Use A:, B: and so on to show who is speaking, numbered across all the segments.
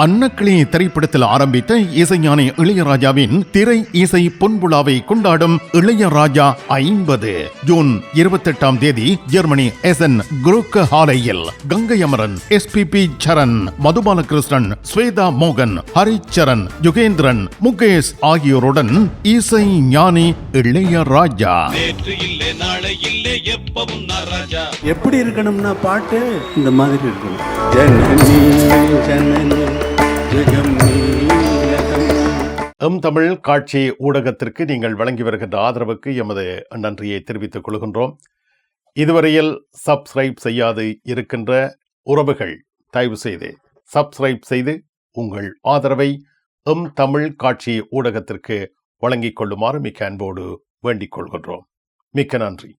A: அன்னக்கிளி திரைப்படத்தில் ஆரம்பித்த இசைஞானி இளையராஜாவின் திரை இசை பொன்விழாவை கொண்டாடும் இளையராஜா 50 ஜூன் 28ஆம் தேதி ஜெர்மனி எசன் குரூக்க ஹாலையில் கங்கை அமரன், SPP சரண், மதுபாலகிருஷ்ணன், ஸ்வேதா மோகன், ஹரிச்சரன், யுகேந்திரன், முகேஷ் ஆகியோருடன் இசை ஞானி இளையராஜா.
B: எப்படி இருக்கணும்னா பாட்டு இந்த மாதிரி இருக்கணும்.
A: தமிழ் காட்சி ஊடகத்திற்கு நீங்கள் வழங்கி வருகின்ற ஆதரவுக்கு எமது நன்றியை தெரிவித்துக் கொள்கின்றோம். இதுவரையில் சப்ஸ்கிரைப் செய்யாது இருக்கின்ற உறவுகள் தயவு செய்து சப்ஸ்கிரைப் செய்து உங்கள் ஆதரவை தமிழ் காட்சி ஊடகத்திற்கு வழங்கிக் கொள்ளுமாறு மிக்க அன்போடு வேண்டிக் கொள்கின்றோம். மிக்க நன்றி.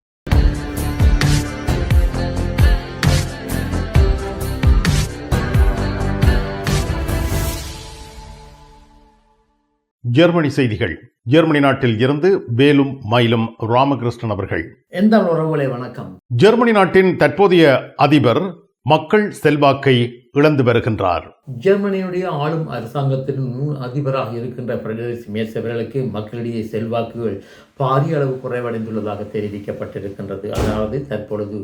A: ஜெர்மனி செய்திகள். ஜெர்மனி நாட்டில் இருந்து வேலும் மயிலும் ராமகிருஷ்ணன் அவர்கள்.
C: எந்த உறவுகளை வணக்கம்.
A: ஜெர்மனி நாட்டின் தற்போதைய அதிபர் மக்கள் செல்வாக்கை இழந்து வருகின்றார்.
C: ஜெர்மனியுடைய ஆளும் அரசாங்கத்தின் அதிபராக இருக்கின்ற ஃபிரெட்ரிக் மேர்ஸ் அவர்களுக்கு மக்களிடையே செல்வாக்குகள் பாரிய அளவு குறைவடைந்துள்ளதாக தெரிவிக்கப்பட்டிருக்கின்றது. அதாவது தற்பொழுது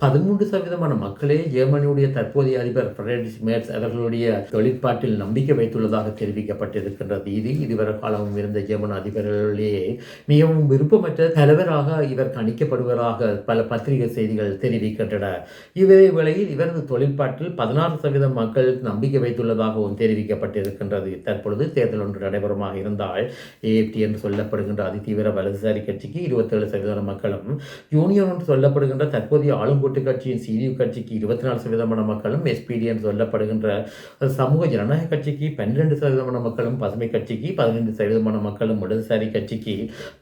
C: 13% மக்களே ஜெர்மனியுடைய தற்போதைய அதிபர் ஃபிரெட்ரிக் மேர்ஸ் அவர்களுடைய தொழிற்பாட்டில் நம்பிக்கை வைத்துள்ளதாக தெரிவிக்கப்பட்டிருக்கின்றது. இது இதுவரை காலமும் இருந்த ஜெர்மன் அதிபர்களிலேயே மிகவும் விருப்பமற்ற தலைவராக இவர் கணிக்கப்படுவதாக பல பத்திரிகை செய்திகள் தெரிவிக்கின்றன. இவரே வேளையில் இவரது தொழிற்பாட்டில் 16% மக்கள் நம்பிக்கை வைத்துள்ளதாகவும் தெரிவிக்கப்பட்டிருக்கின்றது. தற்பொழுது தேர்தல் ஒன்று நடைபெறுமாக இருந்தால் AFD என்று சொல்லப்படுகின்ற அதிதீவிர வலதுசாரி கட்சிக்கு 27% மக்களும், யூனியன் என்று சொல்லப்படுகின்ற தற்போதைய ஆளுங்கூட்டு கட்சியின் CDU கட்சிக்கு 24% மக்களும், SPD என்று சொல்லப்படுகின்ற சமூக ஜனநாயக கட்சிக்கு 12% மக்களும், பசுமை கட்சிக்கு 15% மக்களும், இடதுசாரி கட்சிக்கு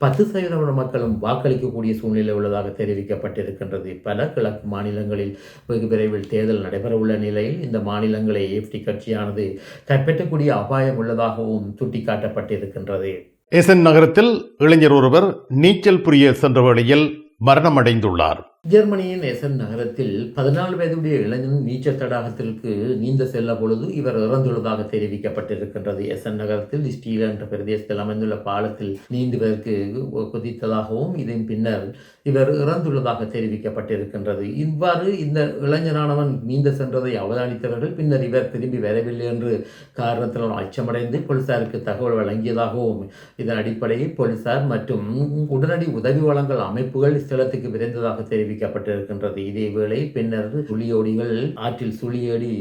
C: 10% மக்களும் வாக்களிக்கக்கூடிய சூழ்நிலை உள்ளதாக தெரிவிக்கப்பட்டிருக்கின்றது. பல கிழக்கு மாநிலங்களில் வெகு விரைவில் தேர்தல் நடைபெற உள்ள நிலையில் இந்த மாநிலங்களை AFD கட்சியானது கைப்பற்றக்கூடிய அபாயம் உள்ளதாகவும் சுட்டிக்காட்டப்பட்டிருக்கின்றது.
A: எசன் நகரத்தில் இளைஞர் ஒருவர் நீச்சல் புரிய சென்ற வேளையில் மரணமடைந்துள்ளார்.
C: ஜெர்மனியின் எசன் நகரத்தில் 14 வயதுடைய இளைஞன் நீச்சல் தடாகத்திற்கு நீந்த செல்ல பொழுது இவர் இறந்துள்ளதாக தெரிவிக்கப்பட்டிருக்கின்றது. எசன் நகரத்தில் ஸ்டீல் என்ற பிரதேசத்தில் அமைந்துள்ள பாலத்தில் நீந்துவதற்கு குதித்ததாகவும் இதன் பின்னர் இவர் இறந்துள்ளதாக தெரிவிக்கப்பட்டிருக்கின்றது. இவ்வாறு இந்த இளைஞனானவன் நீந்த சென்றதை அவதானித்தவர்கள் பின்னர் இவர் திரும்பி வரவில்லை என்று காரணத்தினால் அச்சமடைந்து போலீசாருக்கு தகவல் வழங்கியதாகவும் இதன் அடிப்படையில் போலீசார் மற்றும் உடனடி உதவி வழங்கல் அமைப்புகள் ஸ்தலத்துக்கு விரைந்ததாக தெரிவிக்கப்பட்டிருக்கின்றது. இதேவேளை பின்னர் சுழியோடிகள் ஆற்றில் சுழியேடி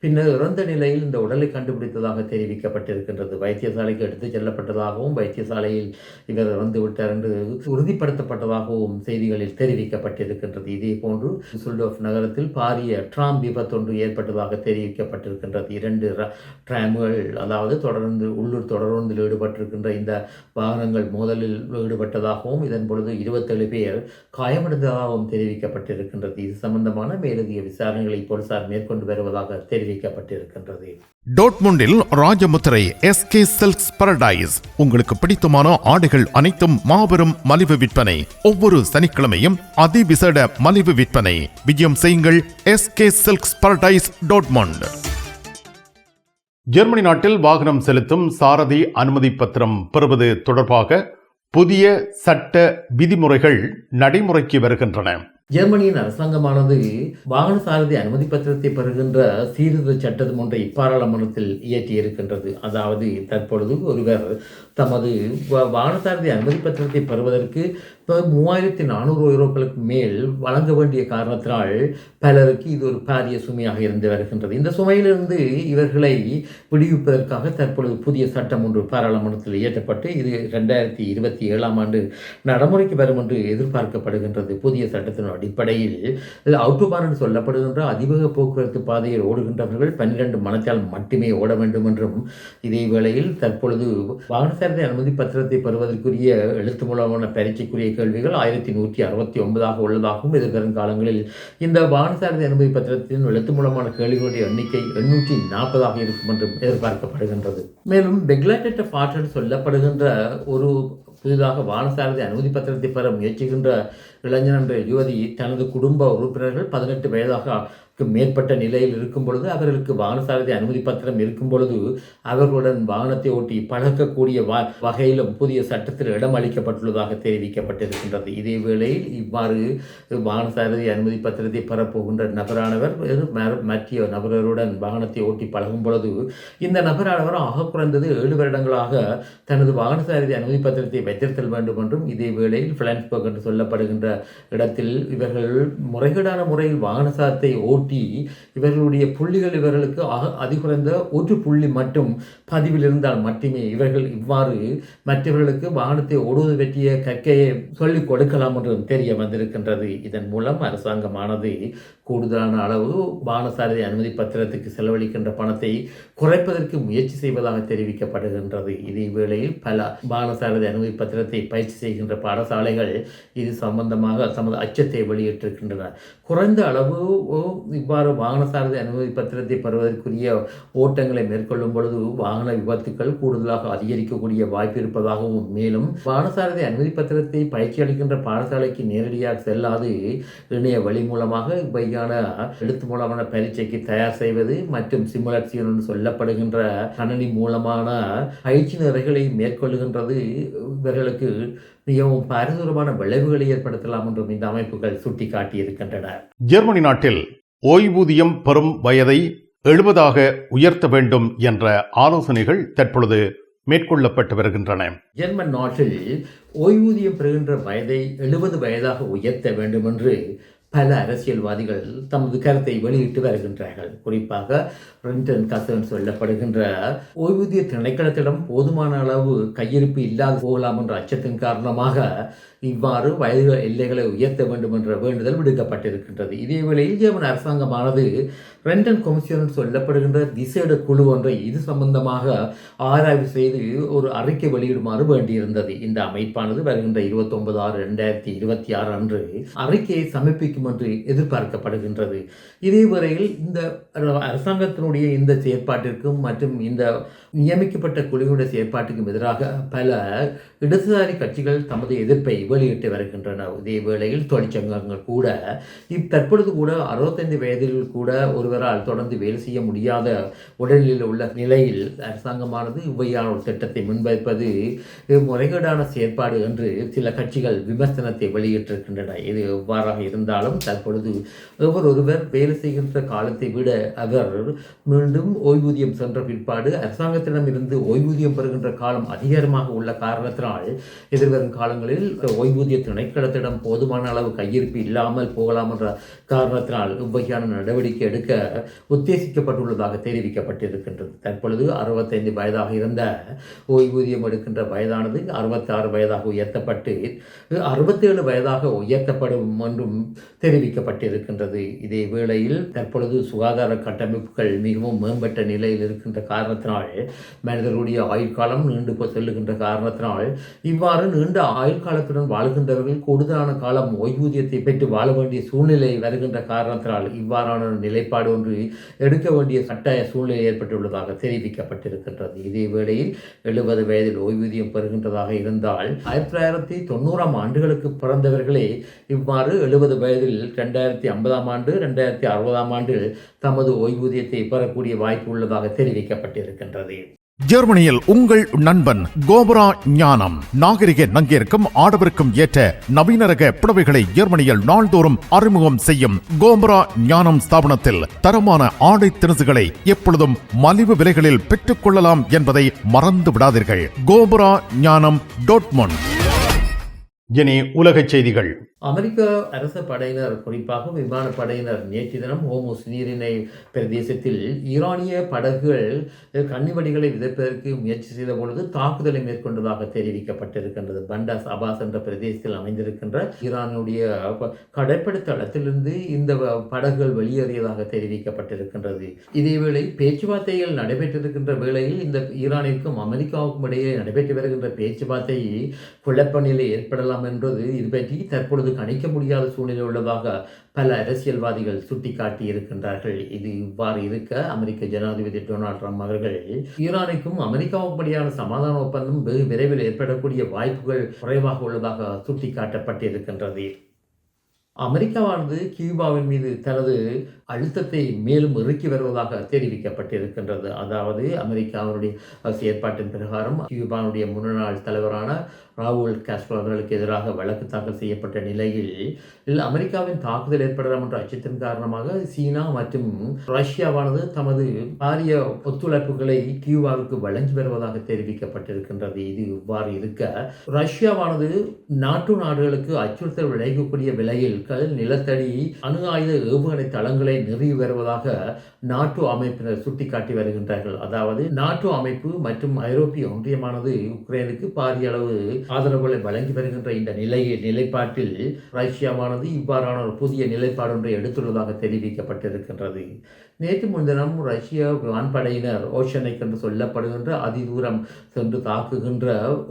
C: பின்னர் இறந்த நிலையில் இந்த உடலை கண்டுபிடித்ததாக தெரிவிக்கப்பட்டிருக்கின்றது. வைத்தியசாலைக்கு எடுத்துச் செல்லப்பட்டதாகவும் வைத்தியசாலையில் இவர் இறந்து விட்டார் என்று உறுதிப்படுத்தப்பட்டதாகவும் செய்திகளில் தெரிவிக்கப்பட்டிருக்கின்றது. இதே போன்று சுல்டோஃப் நகரத்தில் பாரிய டிராம் விபத்தொன்று ஏற்பட்டதாக தெரிவிக்கப்பட்டிருக்கின்றது. 2 டிராம்கள், அதாவது தொடர்ந்து உள்ளூர் தொடர்ந்தில் ஈடுபட்டிருக்கின்ற இந்த வாகனங்கள் மோதலில் ஈடுபட்டதாகவும் இதன் பொழுது 27 பேர் காயமடைந்ததாகவும் தெரிவிக்கப்பட்டிருக்கின்றது. இது சம்பந்தமான மேலதிக விசாரணைகளை போலீசார் மேற்கொண்டு வருவதாக தெரிவிக்கப்பட்டிருக்கின்றது.
A: டோட்முண்டில் ராஜமுத்திரை SK சில்க்ஸ் பாரடைஸ். உங்களுக்கு பிடித்தமான ஆடைகள் அனைத்தும் மாபெரும் மலிவு விற்பனை. ஒவ்வொரு சனிக்கிழமையும் அதிவிசேட மலிவு விற்பனை. விஜயம் செய்யுங்கள் SK silks Paradise Dortmund. Germany நாட்டில் வாகனம் செலுத்தும் சாரதி அனுமதி பத்திரம் பெறுவது தொடர்பாக புதிய சட்ட விதிமுறைகள் நடைமுறைக்கு வருகின்றன.
C: ஜெர்மனியின் அரசாங்கமானது வாகன சாரதி அனுமதி பத்திரத்தை பெறுகின்ற சீர்திருத்த சட்டம் ஒன்றை பாராளுமன்றத்தில் இயற்றியிருக்கின்றது. அதாவது தற்பொழுது ஒருவர் தமது வாகன சாரதி அனுமதி பத்திரத்தை பெறுவதற்கு 3400 யூரோக்களுக்கு மேல் வழங்க வேண்டிய காரணத்தினால் பலருக்கு இது ஒரு பாரிய சுமையாக இருந்து வருகின்றது. இந்த சுமையிலிருந்து இவர்களை விடுவிப்பதற்காக தற்பொழுது புதிய சட்டம் ஒன்று பாராளுமன்றத்தில் இயற்றப்பட்டு இது 2027ஆம் ஆண்டு நடைமுறைக்கு வரும் என்று எதிர்பார்க்கப்படுகின்றது. புதிய சட்டத்தின் அடிப்படையில் அவுட்டோபான் என்று சொல்லப்படுகின்ற அதிவேக போக்குவரத்து பாதையில் ஓடுகின்றவர்கள் 12 மணித்தால் மட்டுமே ஓட வேண்டும் என்றும், இதே வேளையில் தற்பொழுது வாகன சாரதி அனுமதி பத்திரத்தை பெறுவதற்குரிய எழுத்து மூலமான பரீட்சைக்குரிய கேள்விகள் 1169 உள்ளதாகவும் எதிர்வரும் காலங்களில் இந்த வாகன சாரதி அனுமதி பத்திரத்தின் எழுத்து மூலமான கேள்விகளுடைய எண்ணிக்கை 840 இருக்கும் என்றும் எதிர்பார்க்கப்படுகின்றது. மேலும் பெக்லாட்டெட் பாட்டு சொல்லப்படுகின்ற ஒரு புதிதாக வாகன சாரதி அனுமதி பத்திரத்தை பெற முயற்சிக்கின்ற இளைஞர் என்ற யுவதி தனது குடும்ப உறுப்பினர்கள் 18 வயதாக மேற்பட்ட நிலையில் இருக்கும் பொழுது அவர்களுக்கு வாகன சாரதி அனுமதி பத்திரம் இருக்கும் பொழுது அவர்களுடன் வாகனத்தை ஓட்டி பழக்கக்கூடிய வகையிலும் புதிய சட்டத்தில் இடம் அளிக்கப்பட்டுள்ளதாக தெரிவிக்கப்பட்டிருக்கின்றது. இதே வேளையில் இவ்வாறு வாகன சாரதி அனுமதி பத்திரத்தை பெறப்போகின்ற நபரானவர் மற்ற நபருடன் வாகனத்தை ஓட்டி பழகும் பொழுது இந்த நபரானவர் ஆக குறைந்தது 7 வருடங்களாக தனது வாகன சாரதி அனுமதி பத்திரத்தை வைத்திருத்தல் வேண்டும் என்றும், இதே வேளையில் பிளான்ஸ்பர்க் என்று சொல்லப்படுகின்ற இடத்தில் இவர்கள் முறைகேடான முறையில் வாகன சாரத்தை ஓட்டி இவர்களுடைய புள்ளிகள் இவர்களுக்கு அதிகுறைந்த 1 புள்ளி மட்டும் பதிவில் இருந்தால் மட்டுமே இவர்கள் இவ்வாறு மற்றவர்களுக்கு வாகனத்தை ஓடுவது பற்றிய கற்கையை சொல்லிக் கொடுக்கலாம் என்றும் தெரிய வந்திருக்கின்றது. இதன் மூலம் அரசாங்கமானது கூடுதலான அளவு வாகன சாரதி அனுமதி பத்திரத்துக்கு செலவழிக்கின்ற பணத்தை குறைப்பதற்கு முயற்சி செய்வதாக தெரிவிக்கப்படுகின்றது. இதே வேளையில் பல வாகன சாரதி அனுமதி பத்திரத்தை பயிற்சி செய்கின்ற பாடசாலைகள் இது சம்பந்தமாக தமது அச்சத்தை வெளியிட்டிருக்கின்றன. குறைந்த அளவு இவ்வாறு வாகன சாரதி அனுமதி பத்திரத்தை பெறுவதற்குரிய ஓட்டங்களை மேற்கொள்ளும் பொழுது வாகன விபத்துக்கள் கூடுதலாக அதிகரிக்கக்கூடிய வாய்ப்பு இருப்பதாகவும், மேலும் வாகன சாரதி அனுமதி பத்திரத்தை பயிற்சி அளிக்கின்ற பாடசாலைக்கு நேரடியாக செல்லாது இணைய வழி மூலமாக எழுத்து மூலமான பரீட்சைக்கு தயார் செய்வது மற்றும் சிமுலேஷன் என்று சொல்லப்படுகின்ற கணனி மூலமான பயிற்சி நிறைகளை மேற்கொள்ளுகின்றது இவர்களுக்கு மிகவும் பாரதூரமான விளைவுகளை ஏற்படுத்தலாம் என்றும் இந்த அமைப்புகள் சுட்டிக்காட்டியிருக்கின்றன.
A: ஜெர்மனி நாட்டில் ஓய்வூதியம் பெறும் வயதை 70ஆக உயர்த்த வேண்டும் என்ற ஆலோசனைகள் தற்பொழுது மேற்கொள்ளப்பட்டு வருகின்றன.
C: ஜெர்மன் நாட்டில் ஓய்வூதியம் பெறுகின்ற வயதை 70 வயதாக உயர்த்த வேண்டும் என்று பல அரசியல்வாதிகள் தமது கருத்தை வெளியிட்டு வருகின்றார்கள். குறிப்பாக ரெண்டன் கசன் சொல்லப்படுகின்ற ஓய்வூதிய திணைக்களத்திடம் போதுமான அளவு கையிருப்பு இல்லாது போகலாம் என்ற அச்சத்தின் காரணமாக இவ்வாறு வயது எல்லைகளை உயர்த்த வேண்டும் என்ற வேண்டுதல் விடுக்கப்பட்டிருக்கின்றது. இதே வேளையில் ஜெர்மன் அரசாங்கமானது ரெண்டன் கமிஷன் சொல்லப்படுகின்ற திசைட குழு ஒன்றை இது சம்பந்தமாக ஆராய்வு செய்து ஒரு அறிக்கை வெளியிடுமாறு வேண்டியிருந்தது. இந்த அமைப்பானது வருகின்ற 29/6/2026 அன்று அறிக்கையை சமர்ப்பிக்கும் என்று எதிர்பார்க்கப்படுகின்றது. இதே வரையில் இந்த அரசாங்கத்தினுடைய இந்த செயற்பாட்டிற்கும் மற்றும் இந்த நியமிக்கப்பட்ட குழுவுடைய செயற்பாட்டுக்கும் எதிராக பல இடதுசாரி கட்சிகள் தமது எதிர்ப்பை வெளியிட்டு வருகின்றன. இதே வேளையில் தொழிற்சங்கங்கள் கூட தற்பொழுது கூட 65 வயதில் கூட ஒருவரால் தொடர்ந்து வேலை செய்ய முடியாத உடல்நிலையில் உள்ள நிலையில் அரசாங்கமானது இவ்வையான ஒரு திட்டத்தை முன்வைப்பது முறைகேடான செயற்பாடு என்று சில கட்சிகள் விமர்சனத்தை வெளியிட்டிருக்கின்றன. இது எவ்வாறாக இருந்தாலும் தற்பொழுது ஒருவர் வேலை செய்கின்ற காலத்தை விட அவர் மீண்டும் ஓய்வூதியம் சென்ற பிற்பாடு அரசாங்கத்திடமிருந்து ஓய்வூதியம் பெறுகின்ற காலம் அதிகமாக உள்ள காரணத்தினால் எதிர்வரும் காலங்களில் ஓய்வூதிய திணைக்களத்திடம் போதுமான அளவு கையிருப்பு இல்லாமல் போகலாம் என்ற காரணத்தினால் இவ்வகையான நடவடிக்கை எடுக்க உத்தேசிக்கப்பட்டுள்ளதாக தெரிவிக்கப்பட்டிருக்கின்றது. தற்பொழுது 65 வயதாக இருந்த ஓய்வூதியம் எடுக்கின்ற வயதானது 66 வயதாக உயர்த்தப்பட்டு 67 வயதாக உயர்த்தப்படும் என்றும் தெரிவிக்கப்பட்டிருக்கின்றது. இதே வேளையில் தற்பொழுது சுகாதார கட்டமைப்புகள் மிகவும் மேம்பட்ட நிலையில் இருக்கின்ற காரணத்தினால் மனிதர்களுடைய ஆயுட்காலம் நீண்டு செல்லுகின்ற காரணத்தினால் இவ்வாறு நீண்ட ஆயுட்காலத்துடன் வாழ்கின்றவர்கள் கூடுதலான காலம் ஓய்வூதியத்தை பெற்று வாழ வேண்டிய சூழ்நிலை வருகின்ற காரணத்தினால் இவ்வாறான நிலைப்பாடு ஒன்று எடுக்க வேண்டிய கட்டாய சூழ்நிலை ஏற்பட்டுள்ளதாக தெரிவிக்கப்பட்டிருக்கின்றது. இதே வேளையில் 70 வயதில் ஓய்வூதியம் பெறுகின்றதாக இருந்தால் 1990 ஆண்டுகளுக்கு பிறந்தவர்களே இவ்வாறு 70 வயதில் 2050 ஆண்டு 2060 ஆண்டு தமது ஓய்வூதியத்தை பெறக்கூடிய வாய்ப்பு உள்ளதாக தெரிவிக்கப்பட்டிருக்கின்றது.
D: ஜெர்மனியில் உங்கள் நண்பன் கோபரா ஞானம் நாகரிக நங்கிற்கும் ஆடவருக்கும் ஏற்ற நவீன ரக புடவைகளை ஜெர்மனியில் நாள்தோறும் அறிமுகம் செய்யும் கோபரா ஞானம் ஸ்தாபனத்தில் தரமான ஆடை திணுசுகளை எப்பொழுதும் மலிவு விலைகளில் பெற்றுக் கொள்ளலாம் என்பதை மறந்து விடாதீர்கள். கோபரா ஞானம் டாட்மண்ட்.
A: இனி உலகச் செய்திகள்.
C: அமெரிக்க அரச படையினர் குறிப்பாக விமானப்படையினர் நேற்று தினம் ஹோமோஸ் நீரிணை பிரதேசத்தில் ஈரானிய படகுகள் கன்னிவடிகளை விதைப்பதற்கு முயற்சி செய்த பொழுது தாக்குதலை மேற்கொண்டதாக தெரிவிக்கப்பட்டிருக்கின்றது. பண்டாஸ் அபாஸ் என்ற பிரதேசத்தில் அமைந்திருக்கின்ற ஈரானுடைய கடற்படை தளத்திலிருந்து இந்த படகுகள் வெளியேறியதாக தெரிவிக்கப்பட்டிருக்கின்றது. இதேவேளை பேச்சுவார்த்தைகள் நடைபெற்றிருக்கின்ற வேளையில் இந்த ஈரானிற்கும் அமெரிக்காவுக்கும் இடையே நடைபெற்று வருகின்ற பேச்சுவார்த்தை குழப்ப நிலை ஏற்படலாம் என்பது இது பற்றி தற்பொழுது கணிக்க முடியாத சூழ்நிலை உள்ளதாக பல அரசியல்வாதிகள் சுட்டிக்காட்டி இருக்கின்றார்கள். இது இவ்வாறு இருக்க அமெரிக்க ஜனாதிபதி டொனால்ட் ட்ரம்ப் அவர்கள் ஈரானுக்கும் அமெரிக்காவுக்கும் இடையான சமாதான ஒப்பந்தம் வெகு விரைவில் ஏற்படக்கூடிய வாய்ப்புகள் குறைவாக உள்ளதாக சுட்டிக்காட்டப்பட்டிருக்கின்றது. அமெரிக்காவானது கியூபாவின் மீது தனது அழுத்தத்தை மேலும் இறுக்கி வருவதாக தெரிவிக்கப்பட்டிருக்கின்றது. அதாவது அமெரிக்காவினுடைய செயற்பாட்டின் பிரகாரம் கியூபாவுடைய முன்னாள் தலைவரான ராவுல் காஸ்ட்ரோ அவர்களுக்கு எதிராக வழக்கு தாக்கல் செய்யப்பட்ட நிலையில் அமெரிக்காவின் தாக்குதல் ஏற்படலாம் என்ற அச்சத்தின் காரணமாக சீனா மற்றும் ரஷ்யாவானது தமது பாரிய ஒத்துழைப்புகளை கியூபாவுக்கு வழங்கி வருவதாக தெரிவிக்கப்பட்டிருக்கின்றது. இது இவ்வாறு இருக்க ரஷ்யாவானது நாடுகளுக்கு அச்சுறுத்தல் விளைவிக்கக்கூடிய விலையில் நிலத்தடி அணு ஆயுத ஏவுகணை தளங்களை நிறுவி வருவதாக நாட்டோ அமைப்பினர் சுட்டிக்காட்டி வருகின்றார்கள். அதாவது நாட்டோ அமைப்பு மற்றும் ஐரோப்பிய ஒன்றியமானது உக்ரைனுக்கு பாரிய அளவு ஆதரவுகளை வழங்கி வருகின்ற இந்த நிலைப்பாட்டில் ரஷ்யாவானது இவ்வாறான ஒரு புதிய நிலைப்பாடு ஒன்றை எடுத்துள்ளதாக தெரிவிக்கப்பட்டிருக்கின்றது. நேற்று முன்தினம் ரஷ்ய வான்படையினர் ஓஷனைக் என்று சொல்லப்படுகின்ற அதிதூரம் சென்று தாக்குகின்ற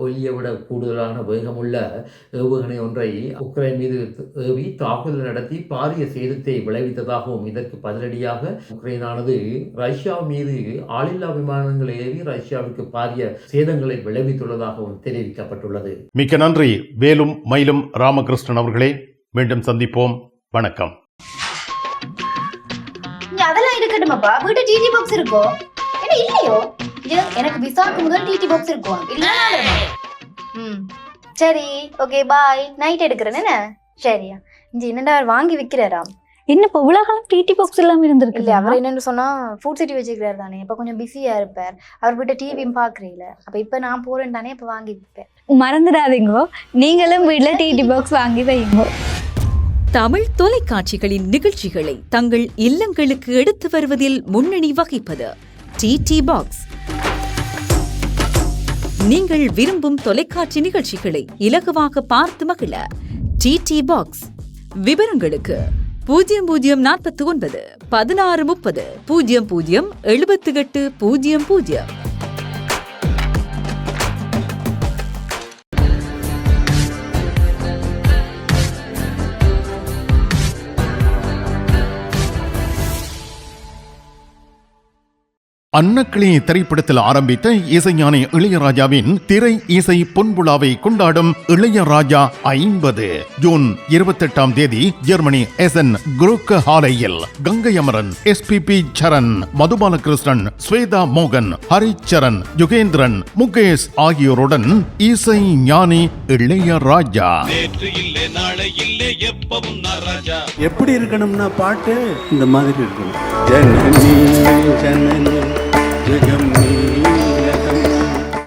C: ஒலியை விட கூடுதலான வேகமுள்ள ஏவுகணை ஒன்றை உக்ரைன் மீது ஏவி தாக்குதல் நடத்தி பாரிய சேதத்தை விளைவித்ததாகவும் இதற்கு பதிலடியாக உக்ரைனானது ரஷ்யா மீது ஆளில்லா விமானங்கள் ஏவி ரஷ்யாவுக்கு பாரிய சேதங்களை விளைவித்துள்ளதாகவும் தெரிவிக்கப்பட்டுள்ளது.
A: மிக்க நன்றி வேலும் மயிலும் ராமகிருஷ்ணன் அவர்களே. மீண்டும் சந்திப்போம். வணக்கம்.
E: அதெல்லாம் இருக்கட்டுமாப்பா, வீட்டு டிடி பாக்ஸ் இருக்கோ என்ன இல்லையோ? எனக்கு விசாக்கு முதல் டிடி பாக்ஸ் இருக்கும் இல்ல? சரி, ஓகே, பாய். நைட் எடுக்கிறேன் என்ன? சரியா? இங்க என்னடா வாங்கி விற்கிறாராம்?
F: என்ன இப்போ உலகம் டிடி பாக்ஸ் இல்லாம இருந்திருக்கு?
E: இல்ல, அவர் என்னன்னு சொன்னா ஃபுட் சிட்டி வச்சுக்கிறாரு தானே, இப்ப கொஞ்சம் பிஸியா இருப்பார். அவர் வீட்டை டிவியும் பாக்குறீங்கள, அப்ப இப்ப நான் போறேன் தானே, இப்ப வாங்கி விற்பேன்.
F: மறந்துடாதீங்கோ, நீங்களும் வீட்டுல டிடி பாக்ஸ் வாங்கி வைங்க.
G: தமிழ் தொலைக்காட்சிகளின் நிகழ்ச்சிகளை தங்கள் இல்லங்களுக்கு எடுத்து வருவதில் முன்னணி வகிப்பது டிடி பாக்ஸ். நீங்கள் விரும்பும் தொலைக்காட்சி நிகழ்ச்சிகளை இலகுவாக பார்த்து மகிழ டிடி பாக்ஸ். விவரங்களுக்கு 0049 1630 0078 00.
D: அன்னக்கிளி திரைப்படத்தில் ஆரம்பித்த இசைஞானி இளையராஜாவின் திரை இசை பொன்விழாவை கொண்டாடும் Ilaiyaraaja 50 June 28 Germany எசன் குரூக்க ஹாலையில் Ganga Amaran, SPP சரண், மதுபாலகிருஷ்ணன், ஸ்வேதா மோகன், ஹரிச்சரன், யுகேந்திரன், முகேஷ் ஆகியோருடன் இசை ஞானி இளையராஜா.
B: எப்படி இருக்கணும்னா பாட்டு இந்த மாதிரி இருக்கணும். ஜனனி ஜனனி ஜெகம் நீ